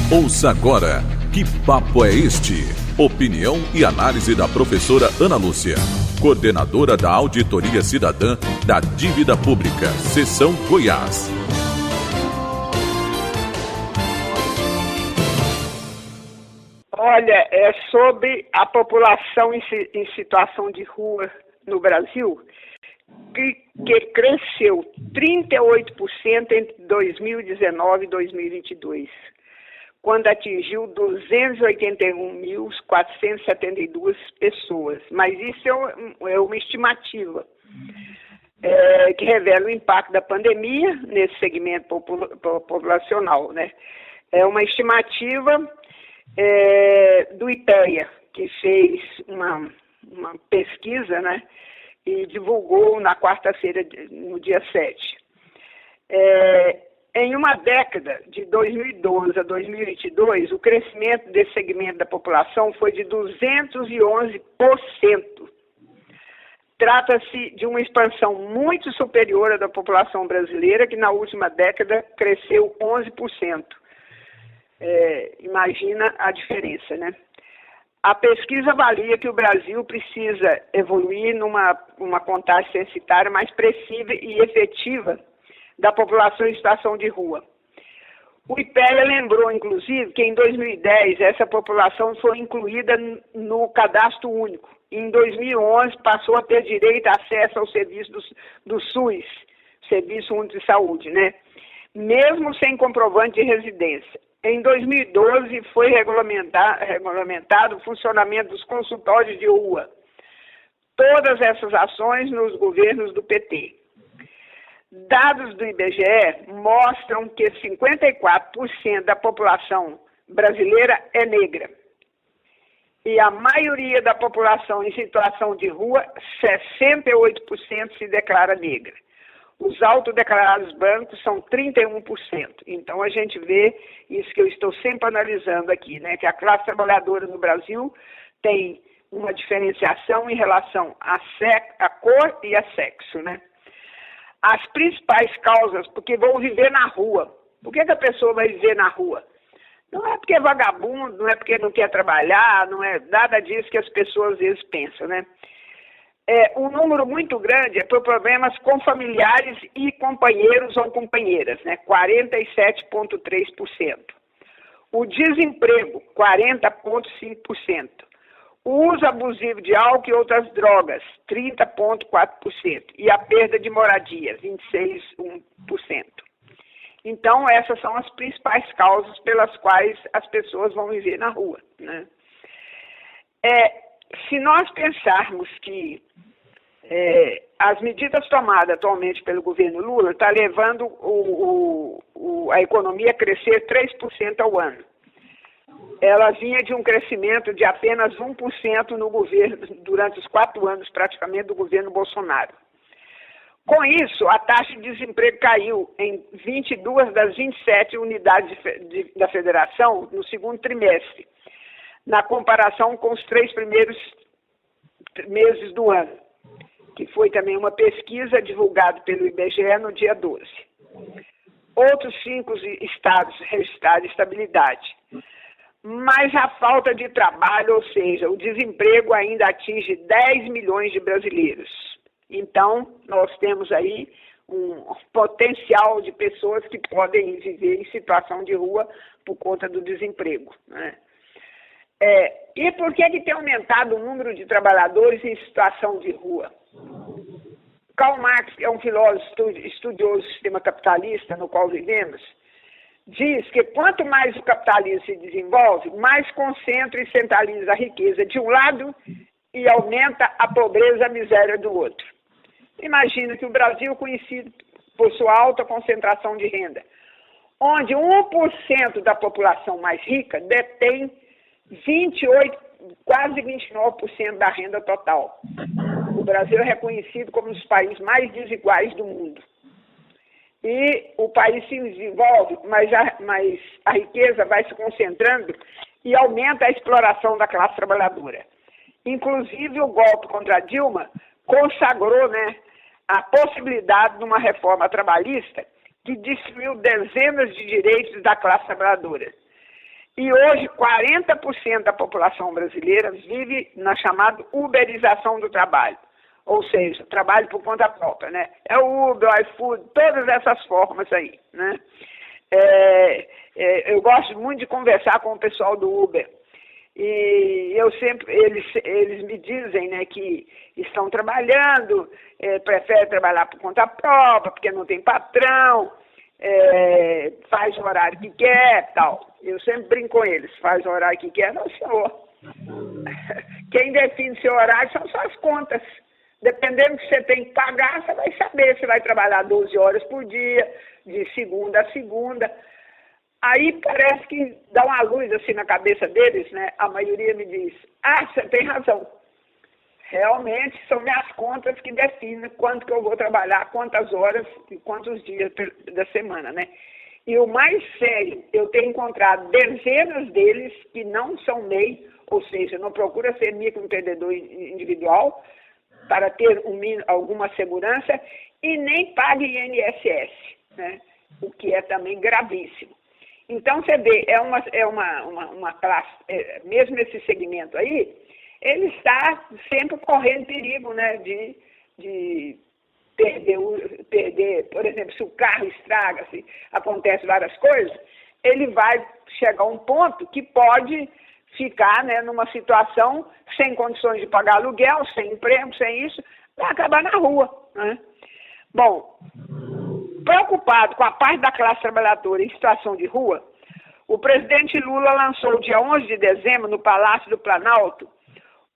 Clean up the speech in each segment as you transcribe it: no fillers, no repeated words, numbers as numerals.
Ouça agora Que Papo é Este? Opinião e análise da professora Ana Lúcia, coordenadora da Auditoria Cidadã da Dívida Pública, Seção Goiás. Olha, é sobre a população em situação de rua no Brasil, que cresceu 38% entre 2019 e 2022, quando atingiu 281.472 pessoas. Mas isso é uma estimativa que revela o impacto da pandemia nesse segmento populacional, né? É uma estimativa do IPEA, que fez uma pesquisa, né, e divulgou na quarta-feira, no dia 7. Em uma década, de 2012 a 2022, o crescimento desse segmento da população foi de 211%. Trata-se de uma expansão muito superior à da população brasileira, que na última década cresceu 11%. Imagina a diferença, né? A pesquisa avalia que o Brasil precisa evoluir numa contagem censitária mais precisa e efetiva da população em situação de rua. O IPEA lembrou, inclusive, que em 2010 essa população foi incluída no Cadastro Único. Em 2011 passou a ter direito a acesso ao serviço do SUS, Serviço Único de Saúde, né? Mesmo sem comprovante de residência. Em 2012, foi regulamentado o funcionamento dos consultórios de rua. Todas essas ações nos governos do PT. Dados do IBGE mostram que 54% da população brasileira é negra. E a maioria da população em situação de rua, 68% se declara negra. Os autodeclarados brancos são 31%. Então, a gente vê isso que eu estou sempre analisando aqui, né? Que a classe trabalhadora no Brasil tem uma diferenciação em relação à cor e a sexo, né? As principais causas, porque vão viver na rua. Por que a pessoa vai viver na rua? Não é porque é vagabundo, não é porque não quer trabalhar, não é nada disso que as pessoas às vezes pensam, né? Um número muito grande é por problemas com familiares e companheiros ou companheiras, né? 47,3%. O desemprego, 40,5%. O uso abusivo de álcool e outras drogas, 30,4%. E a perda de moradia, 26,1%. Então, essas são as principais causas pelas quais as pessoas vão viver na rua, né? Se nós pensarmos que as medidas tomadas atualmente pelo governo Lula estão levando a economia a crescer 3% ao ano. Ela vinha de um crescimento de apenas 1% no governo, durante os 4 anos praticamente do governo Bolsonaro. Com isso, a taxa de desemprego caiu em 22 das 27 unidades da federação no segundo trimestre, na comparação com os 3 primeiros meses do ano, que foi também uma pesquisa divulgada pelo IBGE no dia 12. Outros 5 estados registraram estabilidade. Mas a falta de trabalho, ou seja, o desemprego ainda atinge 10 milhões de brasileiros. Então, nós temos aí um potencial de pessoas que podem viver em situação de rua por conta do desemprego, né? E por que tem aumentado o número de trabalhadores em situação de rua? Karl Marx, que é um filósofo estudioso do sistema capitalista no qual vivemos, diz que quanto mais o capitalismo se desenvolve, mais concentra e centraliza a riqueza de um lado e aumenta a pobreza e a miséria do outro. Imagina que o Brasil, conhecido por sua alta concentração de renda, onde 1% da população mais rica detém 28, quase 29% da renda total. O Brasil é reconhecido como um dos países mais desiguais do mundo. E o país se desenvolve, mas a riqueza vai se concentrando e aumenta a exploração da classe trabalhadora. Inclusive, o golpe contra a Dilma consagrou, né, a possibilidade de uma reforma trabalhista que destruiu dezenas de direitos da classe trabalhadora. E hoje, 40% da população brasileira vive na chamada uberização do trabalho. Ou seja, trabalho por conta própria, né? É o Uber, o iFood, todas essas formas aí, né? Eu gosto muito de conversar com o pessoal do Uber. E eles me dizem, né, que estão trabalhando, preferem trabalhar por conta própria, porque não tem patrão, faz o horário que quer, tal. Eu sempre brinco com eles, faz o horário que quer, não, senhor. Quem define seu horário são suas contas. Dependendo do que você tem que pagar, você vai saber se vai trabalhar 12 horas por dia, de segunda a segunda. Aí parece que dá uma luz assim na cabeça deles, né? A maioria me diz, você tem razão. Realmente são minhas contas que definem quanto que eu vou trabalhar, quantas horas e quantos dias da semana, né? E o mais sério, eu tenho encontrado dezenas deles que não são MEI, ou seja, não procura ser microempreendedor individual, para ter alguma segurança, e nem paga INSS, né? O que é também gravíssimo. Então, você vê, é uma classe, mesmo esse segmento aí, ele está sempre correndo perigo, né, de perder, por exemplo, se o carro estraga, se acontece várias coisas, ele vai chegar a um ponto que pode ficar, né, numa situação sem condições de pagar aluguel, sem emprego, sem isso, vai acabar na rua, né? Bom, preocupado com a parte da classe trabalhadora em situação de rua, o presidente Lula lançou dia 11 de dezembro, no Palácio do Planalto,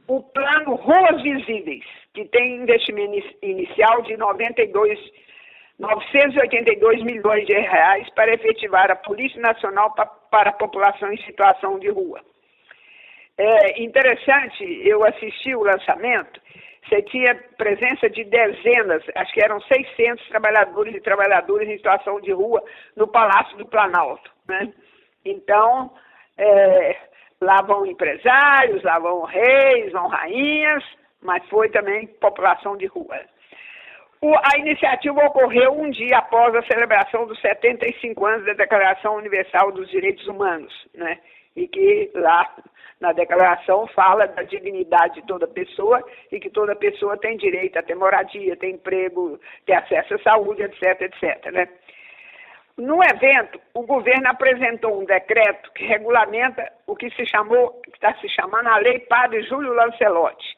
o Plano Ruas Visíveis, que tem investimento inicial de 982 milhões de reais para efetivar a Polícia Nacional para a população em situação de rua. É interessante, eu assisti o lançamento, você tinha presença de dezenas, acho que eram 600 trabalhadores e trabalhadoras em situação de rua no Palácio do Planalto, né? Então, lá vão empresários, lá vão reis, vão rainhas, mas foi também população de rua. A iniciativa ocorreu um dia após a celebração dos 75 anos da Declaração Universal dos Direitos Humanos, né? E que lá na declaração fala da dignidade de toda pessoa e que toda pessoa tem direito a ter moradia, ter emprego, ter acesso à saúde, etc, etc, né? No evento, o governo apresentou um decreto que regulamenta o que está se chamando a Lei Padre Júlio Lancelotti,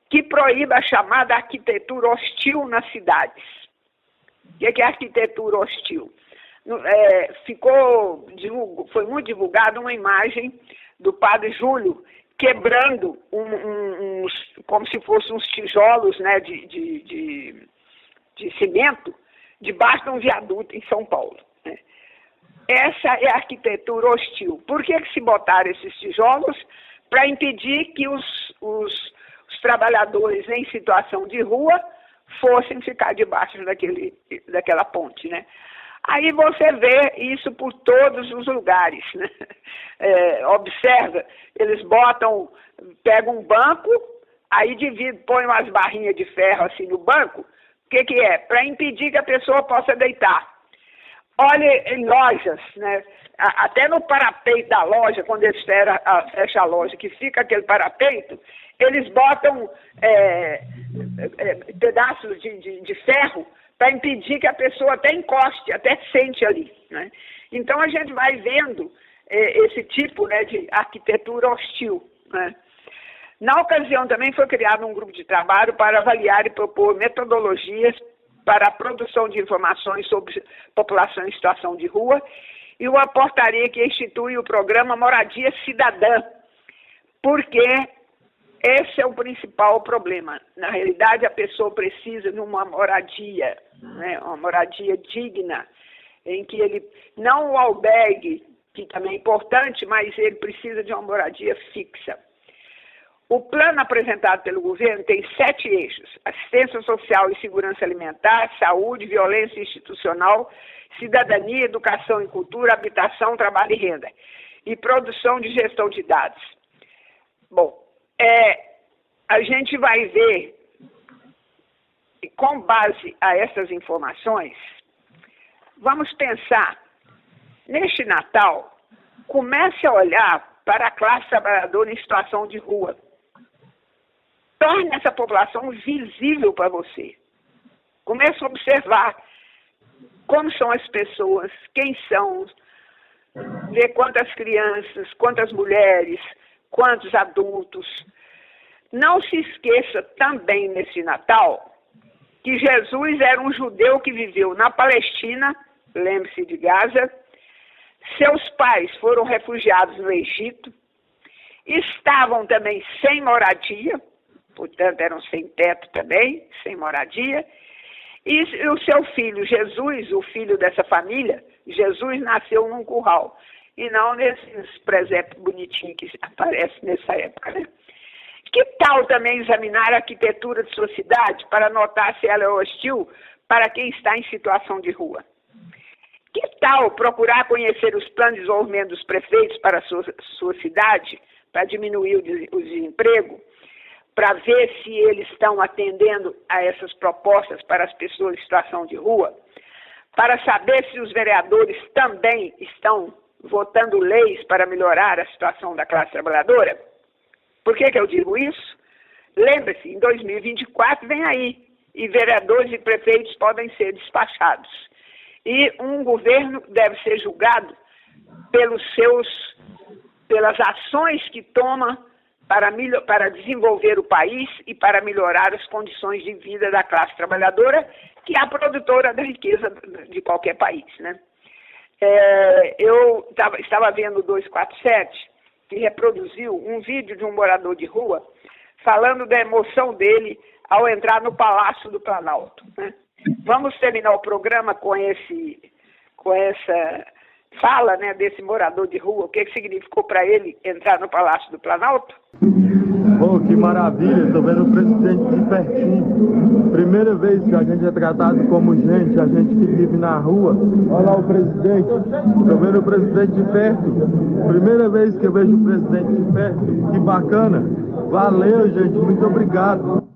que proíbe a chamada arquitetura hostil nas cidades. O que é arquitetura hostil? Foi muito divulgada uma imagem do Padre Júlio quebrando como se fossem uns tijolos, né, de cimento debaixo de um viaduto em São Paulo, né? Essa é a arquitetura hostil. Por que se botaram esses tijolos? Para impedir que os trabalhadores em situação de rua fossem ficar debaixo daquela ponte, né? Aí você vê isso por todos os lugares, né? Observa, eles pegam um banco, aí põem umas barrinhas de ferro assim no banco. O que é? Para impedir que a pessoa possa deitar. Olha em lojas, né? Até no parapeito da loja, quando eles fecham a loja, que fica aquele parapeito, eles botam pedaços de ferro para impedir que a pessoa até encoste, até sente ali, né? Então a gente vai vendo esse tipo, né, de arquitetura hostil, né? Na ocasião também foi criado um grupo de trabalho para avaliar e propor metodologias para a produção de informações sobre população em situação de rua e uma portaria que institui o programa Moradia Cidadã, porque esse é o principal problema. Na realidade, a pessoa precisa de uma moradia, né, uma moradia digna, em que ele, não o albergue, que também é importante, mas ele precisa de uma moradia fixa. O plano apresentado pelo governo tem 7 eixos: assistência social e segurança alimentar, saúde, violência institucional, cidadania, educação e cultura, habitação, trabalho e renda, e produção de gestão de dados. Bom, a gente vai ver, com base a essas informações, vamos pensar, neste Natal, comece a olhar para a classe trabalhadora em situação de rua. Torne essa população visível para você. Comece a observar como são as pessoas, quem são, ver quantas crianças, quantas mulheres, quantos adultos. Não se esqueça também nesse Natal que Jesus era um judeu que viveu na Palestina, lembre-se de Gaza, seus pais foram refugiados no Egito, estavam também sem moradia, portanto eram sem teto também, sem moradia, e o seu filho Jesus, o filho dessa família, Jesus nasceu num curral, e não nesses presépios bonitinhos que aparecem nessa época, né? Que tal também examinar a arquitetura de sua cidade para notar se ela é hostil para quem está em situação de rua? Que tal procurar conhecer os planos de desenvolvimento dos prefeitos para a sua cidade, para diminuir o desemprego, para ver se eles estão atendendo a essas propostas para as pessoas em situação de rua, para saber se os vereadores também estão votando leis para melhorar a situação da classe trabalhadora? Por que eu digo isso? Lembre-se, em 2024 vem aí, e vereadores e prefeitos podem ser despachados. E um governo deve ser julgado pelas ações que toma para desenvolver o país e para melhorar as condições de vida da classe trabalhadora, que é a produtora da riqueza de qualquer país, né? Eu estava vendo o 247, que reproduziu um vídeo de um morador de rua falando da emoção dele ao entrar no Palácio do Planalto, né? Vamos terminar o programa com essa fala, né, desse morador de rua, o que significou para ele entrar no Palácio do Planalto? Oh, que maravilha, estou vendo o presidente de pertinho. Primeira vez que a gente é tratado como gente, a gente que vive na rua. Olha lá o presidente, estou vendo o presidente de perto. Primeira vez que eu vejo o presidente de perto, que bacana. Valeu, gente, muito obrigado.